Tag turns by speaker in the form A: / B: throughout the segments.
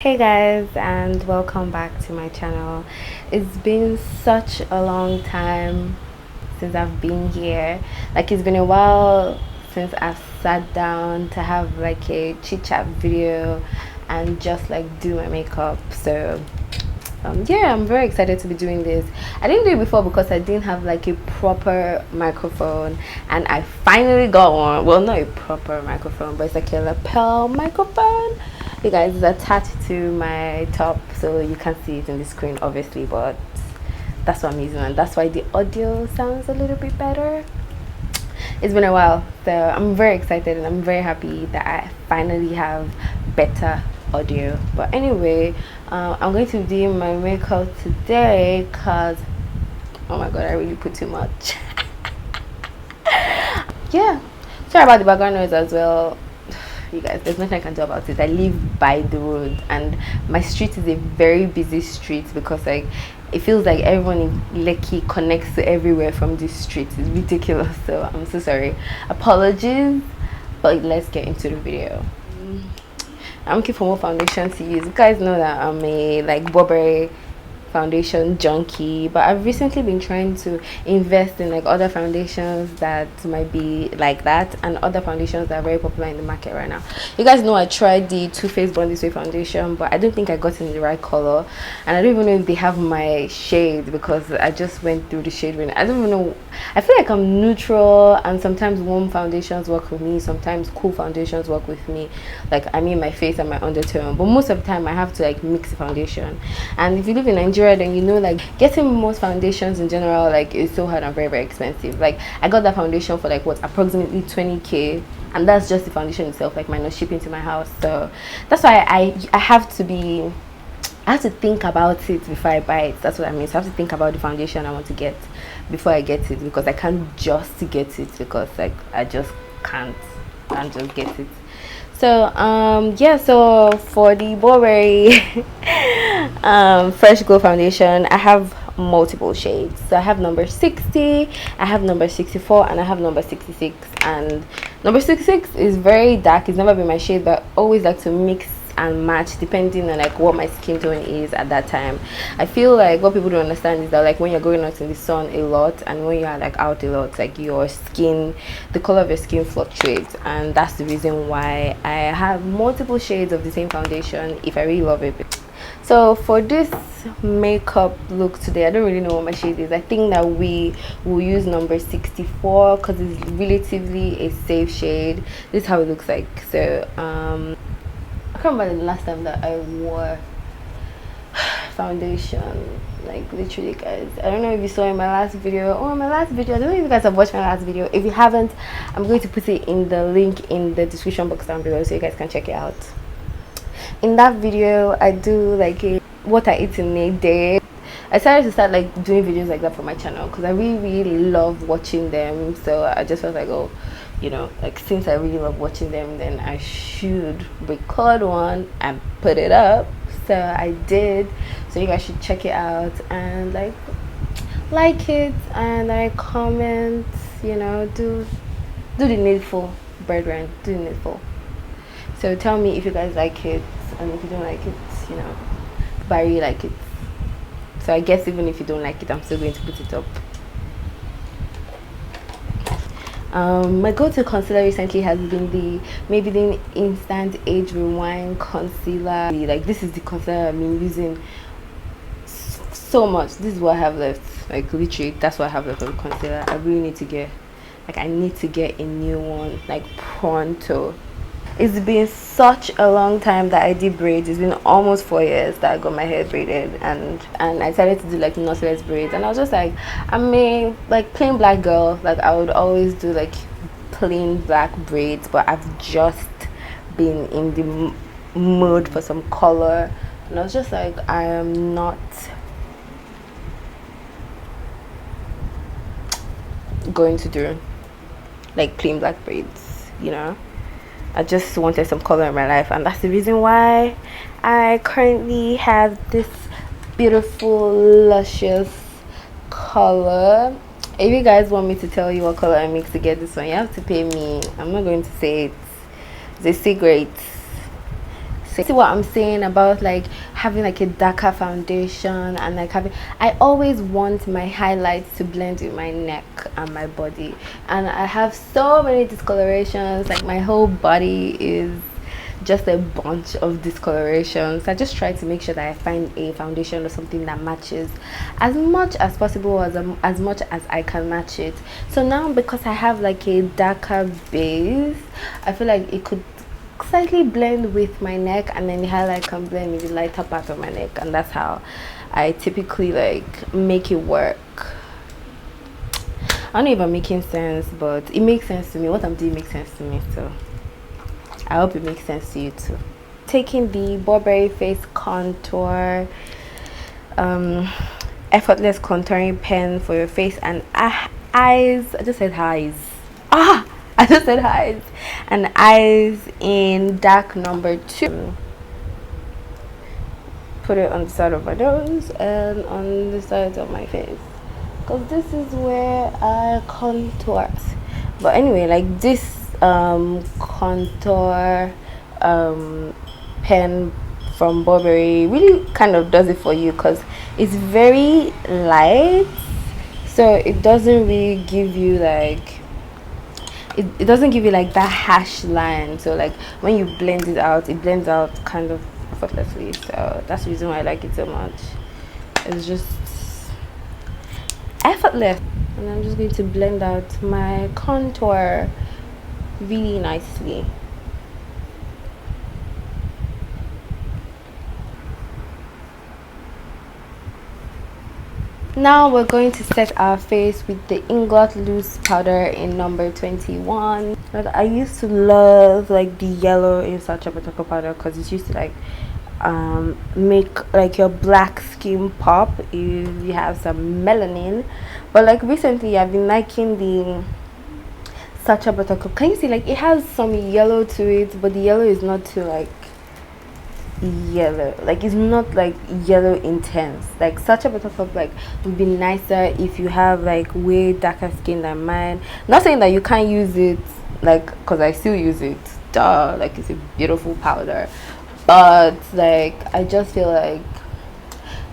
A: Hey guys, and welcome back to my channel. It's been such a long time since I've been here. Like, it's been a while since I've sat down to have like a chit chat video and just like do my makeup. So yeah, I'm very excited to be doing this. I didn't do it before because I didn't have like a proper microphone, and I finally got one. Well, not a proper microphone, but it's like a lapel microphone. You guys, it's attached to my top, so you can't see it in the screen obviously, but that's what I'm using, and that's why the audio sounds a little bit better. It's been a while, so I'm very excited and I'm very happy that I finally have better audio. But anyway, I'm going to do my makeup today because, oh my god, I really put too much. Yeah, sorry about the background noise as well. You guys, there's nothing I can do about it. I live by the road and my street is a very busy street because like it feels like everyone in Lekki connects to everywhere from this street. It's ridiculous, so I'm so sorry. Apologies, but let's get into the video. I'm looking for more foundation to use. You guys know that I'm a like Burberry foundation junkie, but I've recently been trying to invest in like other foundations that might be like that, and other foundations that are very popular in the market right now. You guys know I tried the Too Faced Born This Way foundation, but I don't think I got in the right color, and I don't even know if they have my shade because I just went through the shade range. I don't even know. I feel like I'm neutral, and sometimes warm foundations work with me, sometimes cool foundations work with me, like I mean my face and my undertone, but most of the time I have to like mix the foundation. And if you live in Nigeria, then you know like getting most foundations in general like is so hard and very expensive. Like I got that foundation for like what, approximately 20k, and that's just the foundation itself, like minus shipping to my house. So that's why I have to be, I have to think about it before I buy it. That's what I mean. So I have to think about the foundation I want to get before I get it, because I can't just get it, because like I just can't just get it. So yeah, so for the Burberry Fresh Glow foundation, I have multiple shades. So I have number 60, I have number 64, and I have number 66. And number 66 is very dark. It's never been my shade, but I always like to mix and match depending on like what my skin tone is at that time. I feel like what people don't understand is that like when you're going out in the sun a lot and when you are like out a lot, like your skin, the color of your skin fluctuates, and that's the reason why I have multiple shades of the same foundation if I really love it. So for this makeup look today, I don't really know what my shade is. I think that we will use number 64 because it's relatively a safe shade. This is how it looks like. So I can't remember the last time that I wore foundation, like literally guys. I don't know if you saw in my last video or my last video. I don't know if you guys have watched my last video. If you haven't, I'm going to put it in the link in the description box down below so you guys can check it out. In that video I do like what I eat in a day. I started to start like doing videos like that for my channel because I really love watching them. So I just felt like, oh, you know, like since I really love watching them, then I should record one and put it up. So I did. So you guys should check it out and like it and like comment, you know, do the needful, brethren, do the needful. So tell me if you guys like it, and if you don't like it, you know, but I really like it. So I guess even if you don't like it, I'm still going to put it up. My go-to concealer recently has been the Maybelline Instant Age Rewind concealer. Like this is the concealer I've been using so much. This is what I have left. Like literally, that's what I have left of concealer. I really need to get, like I need to get a new one like pronto. It's been such a long time that I did braids. It's been almost 4 years that I got my hair braided, and I started to do like knotless braids, and I was just like, I'm a like plain black girl. Like I would always do like plain black braids, but I've just been in the mood for some color, and I was just like, I am not going to do like plain black braids, you know. I just wanted some color in my life, and that's the reason why I currently have this beautiful luscious color. If you guys want me to tell you what color I mix to get this one, you have to pay me. I'm not going to say it. It's a secret. say. See what I'm saying about like having like a darker foundation and like having, I always want my highlights to blend with my neck and my body, and I have so many discolorations. Like my whole body is just a bunch of discolorations. I just try to make sure that I find a foundation or something that matches as much as possible, as much as I can match it. So now, because I have like a darker base, I feel like it could slightly blend with my neck, and then the highlight can blend with the lighter part of my neck, and that's how I typically like make it work. I don't know if I'm making sense, but it makes sense to me. What I'm doing makes sense to me, so I hope it makes sense to you too. Taking the Burberry face contour effortless contouring pen for your face and eyes. I just said eyes. I just said eyes and eyes in dark number 2. Put it on the side of my nose and on the sides of my face, because this is where I contour. But anyway, like this contour pen from Burberry really kind of does it for you, because it's very light, so it doesn't really give you like it doesn't give you like that harsh line. So like when you blend it blends out kind of effortlessly. So that's the reason why I like it so much. It's just effortless, and I'm just going to blend out my contour really nicely. Now we're going to set our face with the Inglot loose powder in number 21. I used to love like the yellow in Sacha Buttercup powder, because it used to like make like your black skin pop if you have some melanin. But like recently I've been liking the Sacha Buttercup. Can you see like it has some yellow to it, but the yellow is not too like yellow, like it's not like yellow intense. Like Sacha Buttercup like would be nicer if you have like way darker skin than mine. Not saying that you can't use it, like, because I still use it, duh, like it's a beautiful powder, but like I just feel like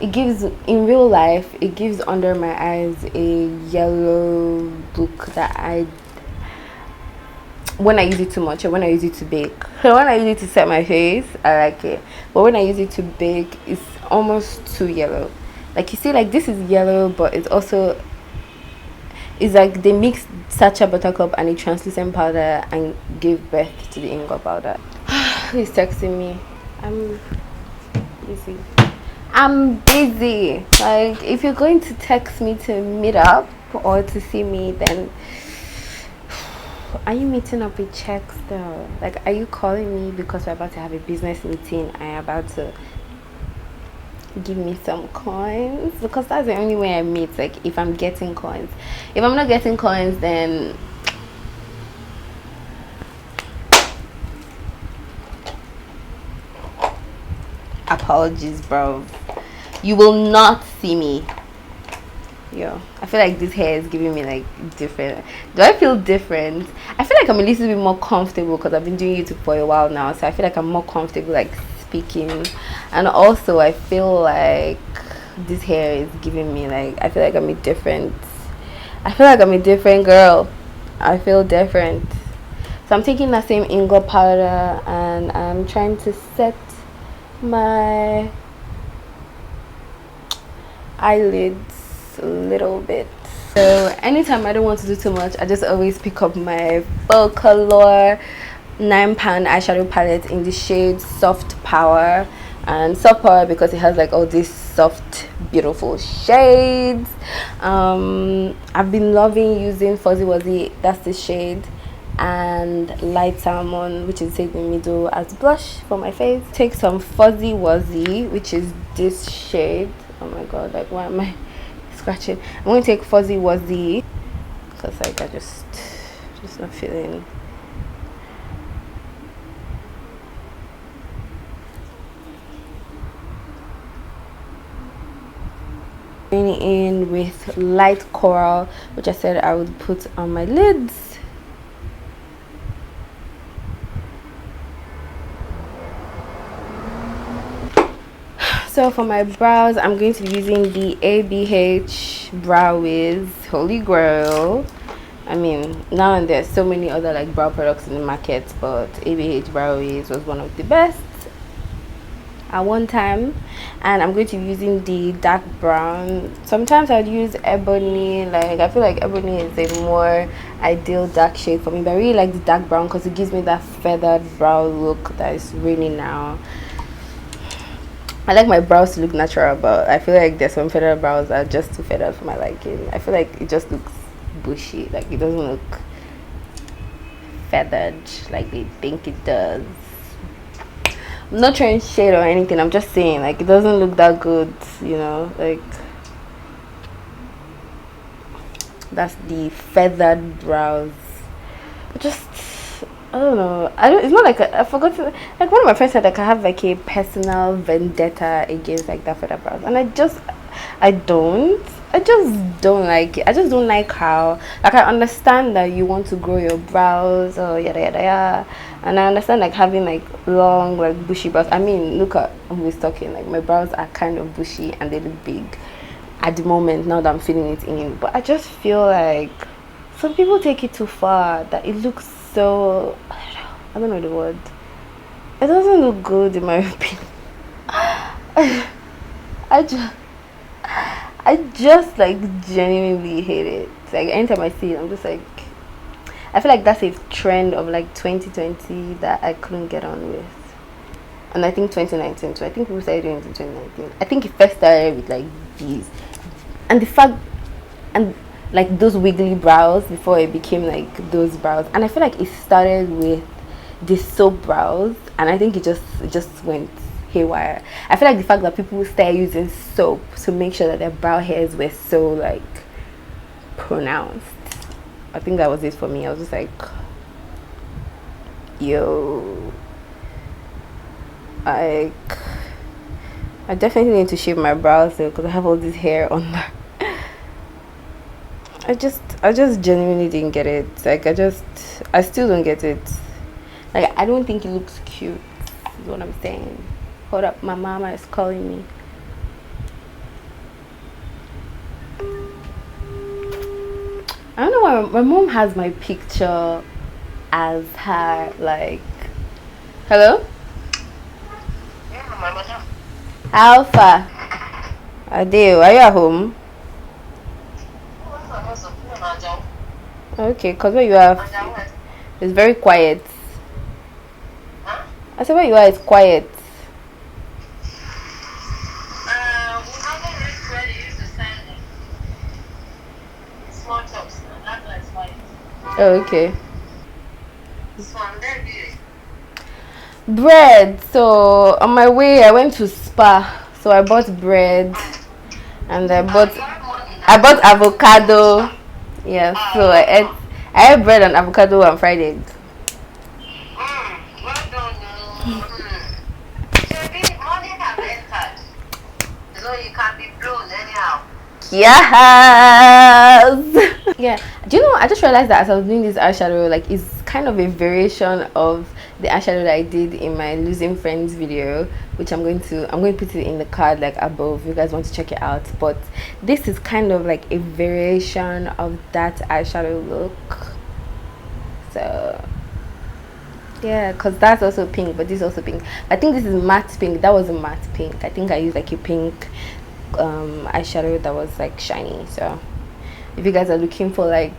A: it gives, in real life, it gives under my eyes a yellow look that I, when I use it too much or when I use it to bake. So when I use it to set my face, I like it, but when I use it to bake, it's almost too yellow. Like you see, like this is yellow, but it's also, it's like they mixed Sacha Buttercup and a translucent powder and gave birth to the Inglot powder. He's texting me. I'm busy. I'm busy. Like if you're going to text me to meet up or to see me, then are you meeting up with checks though? Like, are you calling me because we're about to have a business meeting and you're about to give me some coins? Because that's the only way I meet, like if I'm getting coins. If I'm not getting coins, then apologies, bro. You will not see me. Yo, I feel like this hair is giving me like different. Do I feel different? I feel like I'm a little bit more comfortable because I've been doing YouTube for a while now, so I feel like I'm more comfortable like speaking, and also I feel like this hair is giving me like, I feel like I'm a different, I feel like I'm a different girl. I feel different. So I'm taking that same Inglot powder and I'm trying to set my eyelids a little bit. So anytime I don't want to do too much, I just always pick up my Focallure 9-pound eyeshadow palette in the shade Soft Power. And Soft Power because it has like all these soft beautiful shades. I've been loving using Fuzzy Wuzzy, that's the shade, and Light Salmon, which is in the middle, as blush for my face. Take some Fuzzy Wuzzy, which is this shade. Oh my god, like why am I scratching? I'm going to take Fuzzy Wuzzy because like I just not feeling. Going in with light coral, which I said I would put on my lids. So for my brows, I'm going to be using the ABH Brow Wiz Holy Grail. I mean, now and there's so many other like brow products in the market, but ABH Brow Wiz was one of the best at one time. And I'm going to be using the dark brown. Sometimes I'd use ebony. Like, I feel like ebony is a more ideal dark shade for me, but I really like the dark brown because it gives me that feathered brow look that is really now. I like my brows to look natural, but I feel like there's some feathered brows that are just too feathered for my liking. I feel like it just looks bushy, like it doesn't look feathered like they think it does. I'm not trying shade or anything, I'm just saying like it doesn't look that good, you know, like that's the feathered brows. Just I don't know. It's not like I forgot to, like one of my friends said like I have like a personal vendetta against like that feather brows, and I just don't like it. I just don't like how, like, I understand that you want to grow your brows or yada yada yada, and I understand like having like long like bushy brows. I mean, look at who's talking. Like my brows are kind of bushy and they look big at the moment now that I'm filling it in, but I just feel like some people take it too far, that it looks so, I don't know the word. It doesn't look good in my opinion. I just like genuinely hate it. Like anytime I see it, I'm just like, I feel like that's a trend of like 2020 that I couldn't get on with. And I think 2019 too. I think people started doing it in 2019. I think it first started with like these. And the fact, and like those wiggly brows before it became like those brows, and I feel like it started with the soap brows, and I think it just went haywire. I feel like the fact that people started using soap to make sure that their brow hairs were so like pronounced, I think that was it for me. I was just like, yo, I definitely need to shave my brows though, because I have all this hair on there. I just genuinely didn't get it. Like I still don't get it. Like I don't think it looks cute, is what I'm saying. Hold up, my mama is calling me. I don't know why my mom has my picture as her, like, hello?
B: Yeah, my mother.
A: Alpha. Adeo, are you at home? Okay, because where you are, it's very quiet.
B: Huh?
A: I said where you are, it's quiet.
B: We haven't reached where they used to send small chops, and that's why it's quiet.
A: Oh, okay.
B: So I'm there,
A: Bread. So on my way, I went to Spa. So I bought bread, and I bought avocado. Yeah. So I ate bread and avocado and fried egg.
B: Well done. Maybe money have entered, so you can be blown anyhow.
A: Yes. Yeah. Do you know? I just realized that as I was doing this eyeshadow, like it's kind of a variation of the eyeshadow that I did in my losing friends video, which I'm going to put it in the card like above if you guys want to check it out. But this is kind of like a variation of that eyeshadow look. So yeah, because that's also pink, but this is also pink. I think this is matte pink. That was a matte pink. I think I used like a pink eyeshadow that was like shiny. So if you guys are looking for like,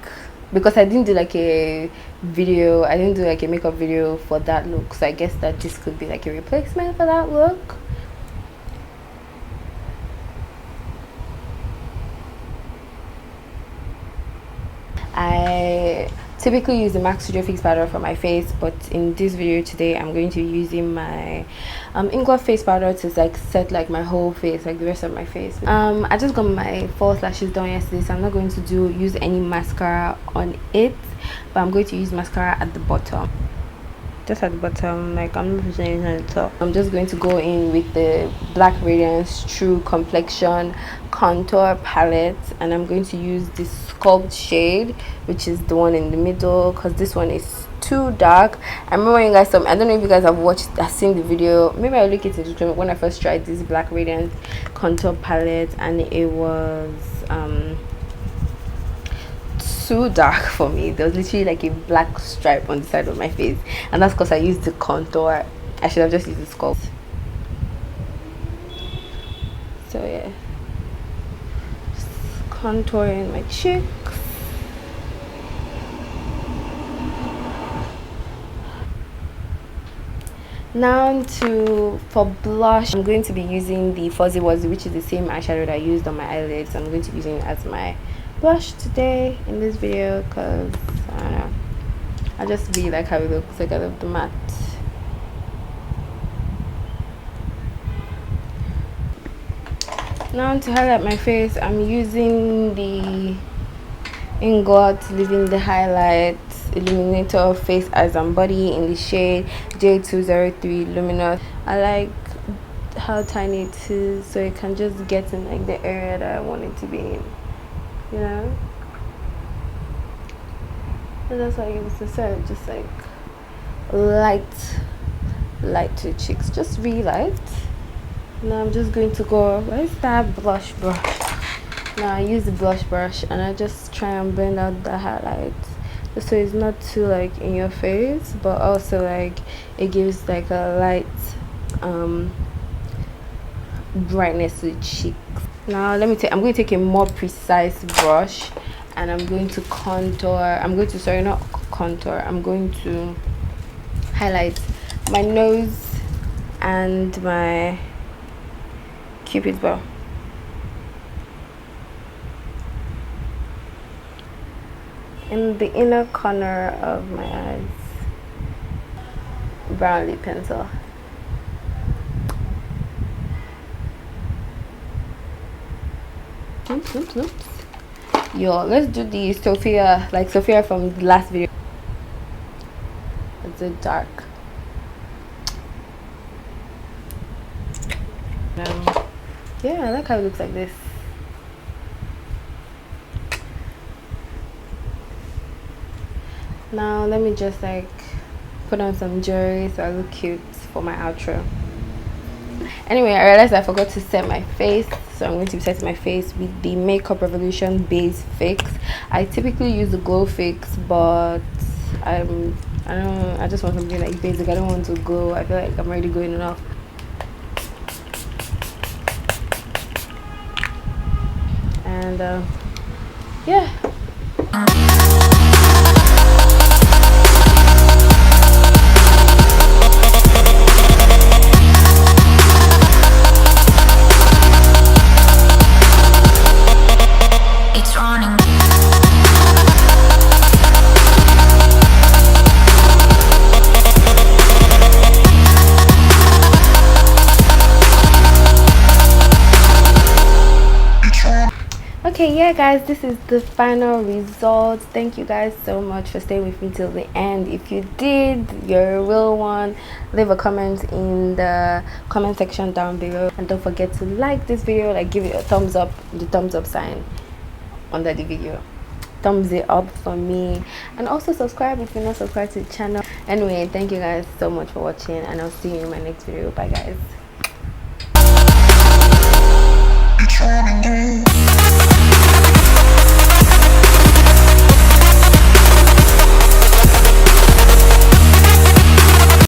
A: because I didn't do like a video, I didn't do like a makeup video for that look, so I guess that this could be like a replacement for that look. I typically use the MAC Studio Fix powder for my face, but in this video today I'm going to be using my Inglot face powder to like set like my whole face, like the rest of my face. I just got my false lashes done yesterday, so I'm not going to use any mascara on it, but I'm going to use mascara at the bottom, just at the bottom. Like I'm not using anything at the top. I'm just going to go in with the Black Radiance True Complexion contour palette, and I'm going to use this sculpt shade, which is the one in the middle, because this one is too dark. I remember you guys I don't know if you guys have seen the video. Maybe I'll link it in the description when I first tried this black Radiance contour palette, and it was too dark for me. There was literally like a black stripe on the side of my face, and that's because I used the contour. I should have just used the sculpt. So yeah, just contouring my cheeks. Now for blush, I'm going to be using the Fuzzy Wuzzy, which is the same eyeshadow that I used on my eyelids. I'm going to be using it as my blush today in this video because I don't know, I just really like how it looks like out of the matte. Now to highlight my face, I'm using the Inglot Livin the Highlight Illuminator Face, Eyes and Body in the shade J203 Luminous. I like how tiny it is, so it can just get in like the area that I want it to be in, you know. And that's why I use the set, just like light to cheeks, just really light. Now I'm just going to go, where's that blush brush? Now I use the blush brush and I just try and blend out the highlights, just so it's not too like in your face, but also like it gives like a light brightness to the cheeks. Now I'm going to take a more precise brush and I'm going to contour. I'm going to highlight my nose and my Cupid's bow. In the inner corner of my eyes, brown lip pencil. Oops. Yo, let's do the Sofia, like Sofia from the last video. It's a dark. Yeah, I like how it looks like this. Now let me just like put on some jewelry so I look cute for my outro. Anyway, I realized I forgot to set my face, so I'm going to be setting my face with the Makeup Revolution Base Fix. I typically use the Glow Fix, but I just want something like basic. I don't want to glow. I feel like I'm already glowing enough. And yeah. Okay, yeah guys, this is the final result. Thank you guys so much for staying with me till the end. If you did, you're a real one. Leave a comment in the comment section down below, and don't forget to like this video, like give it a thumbs up, the thumbs up sign under the video. Thumbs it up for me, and also subscribe if you're not subscribed to the channel. Anyway, thank you guys so much for watching, and I'll see you in my next video. Bye guys.